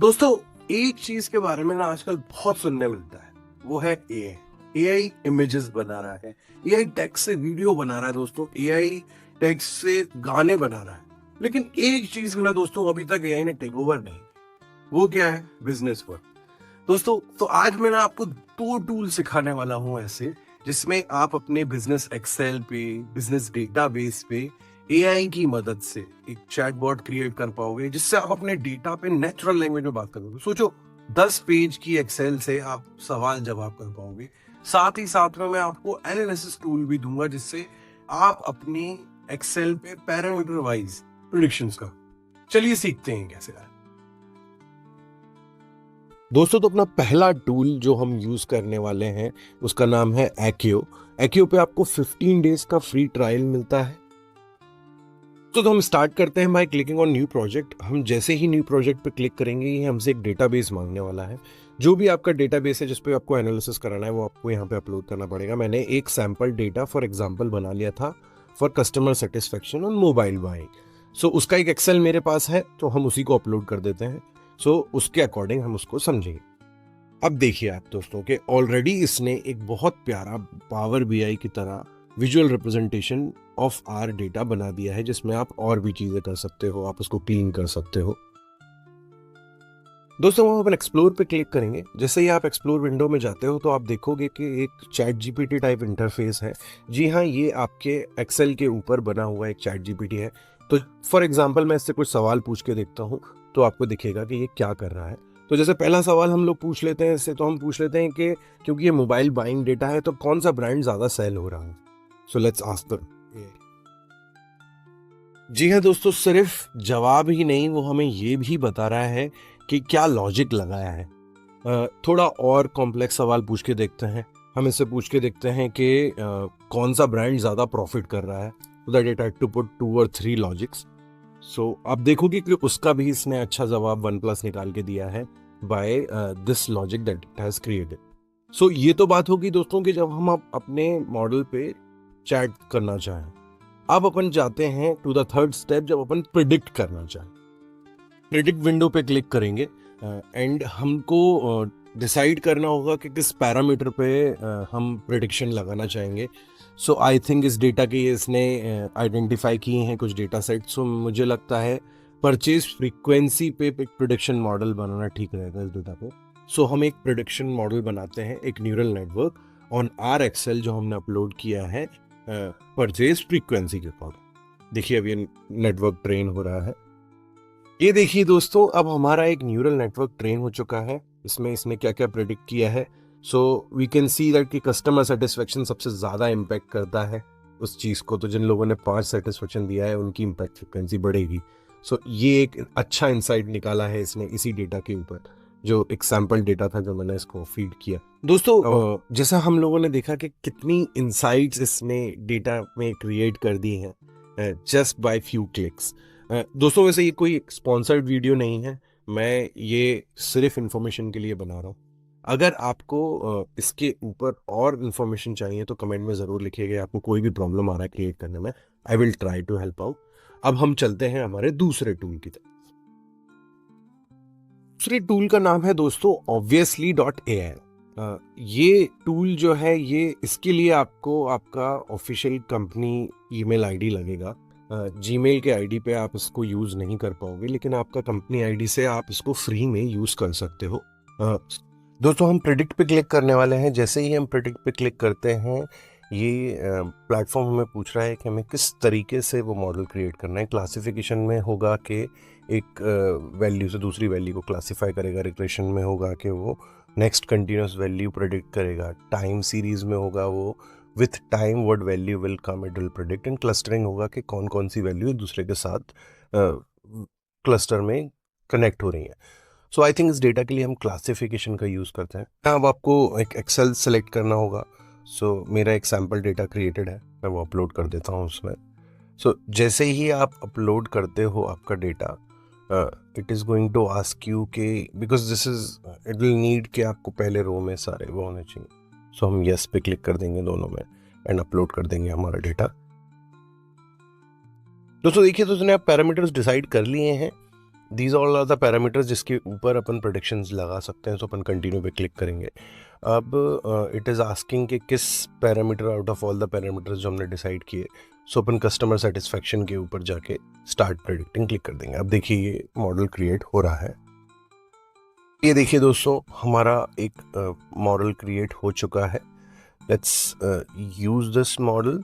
दोस्तों, एक चीज के बारे में ना आजकल बहुत सुनने मिलता है, वो है एआई। एआई इमेजेस बना रहा है, एआई टेक्स्ट से वीडियो बना रहा है दोस्तों, एआई टेक्स्ट से गाने बना रहा है। लेकिन एक चीज ना दोस्तों, अभी तक एआई ने टेक ओवर नहीं, वो क्या है? Business work. दोस्तों, तो आज मैं ना आपको दो टूल सिखाने वाला हूं ऐसे, जिसमें आप अपने बिजनेस एक्सेल पे, बिजनेस डेटाबेस पे एआई की मदद से एक चैटबॉट क्रिएट कर पाओगे, जिससे आप अपने डेटा पे नेचुरल लैंग्वेज में बात करोगे। सोचो, 10 पेज की एक्सेल से आप सवाल जवाब कर पाओगे। साथ ही साथ में मैं आपको एनालिसिस टूल भी दूंगा, जिससे आप अपनी एक्सेल पे पैरामीटर वाइज प्रेडिक्शंस का। चलिए सीखते हैं कैसे है। दोस्तों, तो अपना पहला टूल जो हम यूज करने वाले हैं उसका नाम है एक्यो। एक्यो पे आपको 15 डेज का फ्री ट्रायल मिलता है। तो हम स्टार्ट करते हैं by clicking on new project. हम जैसे ही न्यू प्रोजेक्ट पे क्लिक करेंगे, ये हमसे एक डेटाबेस मांगने वाला है। जो भी आपका डेटाबेस है जिस पे आपको एनालिसिस कराना है, वो आपको यहाँ पे अपलोड करना पड़ेगा। मैंने एक सैंपल डेटा फॉर एग्जांपल बना लिया था for customer satisfaction on mobile buying. So उसका एक एक्सेल मेरे पास है, तो हम उसी को अपलोड कर देते हैं। सो उसके अकॉर्डिंग हम उसको समझेंगे। अब देखिए आप दोस्तों कि ऑलरेडी इसने एक बहुत प्यारा पावर बीआई की तरह visual representation of our data बना दिया है, जिसमें आप और भी चीजें कर सकते हो, आप उसको क्लीन कर सकते हो। दोस्तों, हम अपन एक्सप्लोर पे क्लिक करेंगे। जैसे ही आप एक्सप्लोर विंडो में जाते हो, तो आप देखोगे कि एक चैट जीपीटी टाइप इंटरफेस है। जी हाँ, ये आपके एक्सेल के ऊपर बना हुआ एक चैट जीपीटी है। तो फॉर एग्जाम्पल मैं इससे कुछ सवाल पूछ के देखता हूँ, तो आपको दिखेगा कि ये क्या कर रहा है। तो जैसे पहला सवाल हम लोग पूछ लेते हैं इससे, तो हम पूछ लेते हैं कि क्योंकि ये मोबाइल बाइंग डेटा है, तो कौन सा ब्रांड ज्यादा सेल हो रहा है। So let's ask them. जी हाँ दोस्तों, सिर्फ जवाब ही नहीं, वो हमें ये भी बता रहा है कि क्या लॉजिक लगाया है। थोड़ा और कॉम्प्लेक्स सवाल पूछ के देखते हैं। हम इससे पूछ के देखते हैं कि कौन सा ब्रांड ज़्यादा प्रॉफिट कर रहा है। तो that it had to put 2 or 3 logics. So आप देखोगे कि उसका भी इसने अच्छा जवाब 1+ निकाल के दिया है by this logic that it has created. So ये तो बात होगी दोस्तों कि जब हम अपने मॉडल पे चैट करना चाहें। अब अपन जाते हैं टू द थर्ड स्टेप, जब अपन प्रिडिक्ट करना चाहें। प्रिडिक्ट विंडो पे क्लिक करेंगे एंड हमको डिसाइड करना होगा कि किस पैरामीटर पे हम प्रिडिक्शन लगाना चाहेंगे। सो आई थिंक इस डेटा के इसने आइडेंटिफाई किए हैं कुछ डेटा सेट। सो मुझे लगता है परचेज फ्रीक्वेंसी पे एक प्रिडिक्शन मॉडल बनाना ठीक रहेगा इस डेटा पे। सो हम एक प्रिडिक्शन मॉडल बनाते हैं, एक neural network on our Excel जो हमने अपलोड किया है परचेज फ्रीक्वेंसी के अकॉर्डिंग। देखिए अब ये नेटवर्क ट्रेन हो रहा है। ये देखिए दोस्तों, अब हमारा एक न्यूरल नेटवर्क ट्रेन हो चुका है। इसमें इसने क्या क्या प्रेडिक्ट किया है। So we can see that कि कस्टमर सेटिस्फेक्शन सबसे ज़्यादा इम्पैक्ट करता है उस चीज़ को। तो जिन लोगों ने 5 सेटिस्फेक्शन दिया है, उनकी इम्पैक्ट फ्रिक्वेंसी बढ़ेगी। सो ये एक अच्छा इंसाइट निकाला है इसने इसी डेटा के ऊपर, जो एक सैंपल डेटा था जो मैंने इसको फीड किया। दोस्तों, जैसा हम लोगों ने देखा कि कितनी इंसाइट्स इसने डेटा में क्रिएट कर दी हैं जस्ट बाय फ्यू क्लिक्स। दोस्तों, वैसे ये कोई स्पॉन्सर्ड वीडियो नहीं है, मैं ये सिर्फ इन्फॉर्मेशन के लिए बना रहा हूँ। अगर आपको इसके ऊपर और इन्फॉर्मेशन चाहिए तो कमेंट में ज़रूर लिखिएगा। आपको कोई भी प्रॉब्लम आ रहा है क्रिएट करने में, I will try to help out. अब हम चलते हैं हमारे दूसरे टूल की तरफ। दूसरे टूल का नाम है दोस्तों obviously.ai। ये टूल जो है, ये इसके लिए आपको आपका ऑफिशियल कंपनी ईमेल आईडी लगेगा। जीमेल के आईडी पे आप इसको यूज़ नहीं कर पाओगे, लेकिन आपका कंपनी आईडी से आप इसको फ्री में यूज़ कर सकते हो। दोस्तों, हम प्रेडिक्ट पे क्लिक करने वाले हैं। जैसे ही हम प्रेडिक्ट पे क्लिक करते हैं, ये प्लेटफॉर्म हमें पूछ रहा है कि हमें किस तरीके से वो मॉडल क्रिएट करना है। क्लासिफिकेशन में होगा कि एक वैल्यू से दूसरी वैल्यू को क्लासिफाई करेगा। रिग्रेशन में होगा कि वो नेक्स्ट कंटिन्यूस वैल्यू प्रेडिक्ट करेगा। टाइम सीरीज में होगा वो with time what value will come it will predict. And clustering होगा कि कौन कौन सी वैल्यू एक दूसरे के साथ क्लस्टर में कनेक्ट हो रही है। सो आई थिंक इस डेटा के लिए हम क्लासिफिकेशन का यूज़ करते हैं। अब आपको एक एक्सेल सेलेक्ट करना होगा। सो मेरा एक सैम्पल डेटा क्रिएटेड है, मैं वो अपलोड कर देता हूँ उसमें। सो जैसे ही आप अपलोड करते हो आपका data, it is going to ask you कि because this is it will need कि आपको पहले रो में सारे वो होने चाहिए। सो हम यस पे क्लिक कर देंगे दोनों में एंड अपलोड कर देंगे हमारा डेटा। दोस्तों देखिए, तो उसने आप पैरामीटर्स डिसाइड कर लिए हैं। These all are the parameters जिसके ऊपर अपन प्रेडिक्शंस लगा सकते हैं. सो अपन कंटिन्यू पे क्लिक करेंगे. अब इट इज़ आस्किंग कि किस parameter out of all the parameters जो हमने डिसाइड किए, सो अपन कस्टमर सेटिस्फेक्शन के ऊपर जाके स्टार्ट प्रेडिक्टिंग क्लिक कर देंगे. अब देखिए ये मॉडल क्रिएट हो रहा है. ये देखिए दोस्तों, हमारा एक मॉडल क्रिएट हो चुका है. Let's use this model.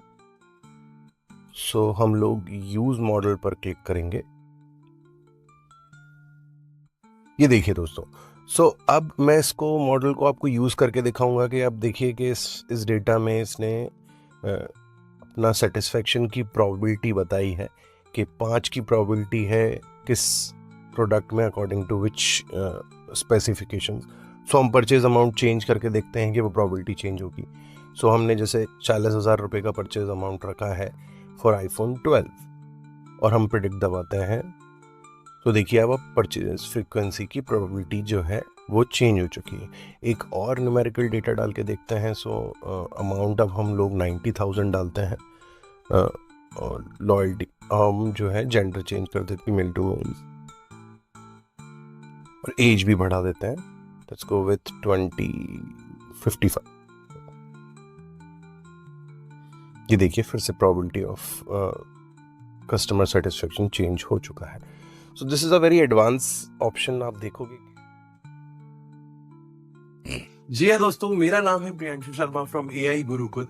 So हम लोग यूज मॉडल पर क्लिक करेंगे. ये देखिए दोस्तों, सो अब मैं इसको मॉडल को आपको यूज़ करके दिखाऊंगा कि आप देखिए कि इस डेटा में इसने अपना सेटिस्फेक्शन की प्रोबेबिलिटी बताई है कि 5 की प्रोबेबिलिटी है किस प्रोडक्ट में अकॉर्डिंग टू विच स्पेसिफिकेशंस. सो हम परचेज अमाउंट चेंज करके देखते हैं कि वो प्रोबेबिलिटी चेंज होगी. सो हमने जैसे 40,000 रुपये का परचेज अमाउंट रखा है फॉर आईफोन 12 और हम प्रेडिक्ट दबाते हैं. तो देखिए अब परचेज फ्रीक्वेंसी की प्रोबेबिलिटी जो है वो चेंज हो चुकी है. एक और न्यूमेरिकल डेटा डाल के देखते हैं. सो अमाउंट अब हम लोग 90,000 डालते हैं. और लॉयल्टी हम जो है जेंडर चेंज कर देते हैं, मेल टू मेल, और एज भी बढ़ा देते हैं. Let's go with 55. ये देखिए फिर से probability of customer satisfaction change हो चुका है. So this is a very advance option. आप देखोगे. जी हाँ दोस्तों, मेरा नाम है प्रियांशु शर्मा फ्रॉम एआई गुरुकुल.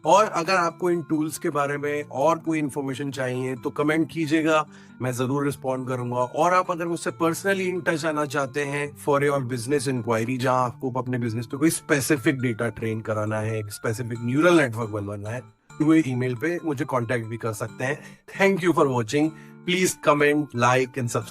और अगर आपको इन टूल्स के बारे में और कोई इन्फॉर्मेशन चाहिए तो कमेंट कीजिएगा, मैं जरूर रिस्पॉन्ड करूंगा. और आप अगर मुझसे पर्सनली इन टच आना चाहते हैं फॉर योर बिजनेस इंक्वायरी, जहां आपको अपने बिजनेस पे कोई स्पेसिफिक डेटा ट्रेन कराना है, एक स्पेसिफिक न्यूरल नेटवर्क बनवाना है, तो ईमेल पे मुझे कांटेक्ट भी कर सकते हैं. Thank you for watching. Please comment, like and subscribe.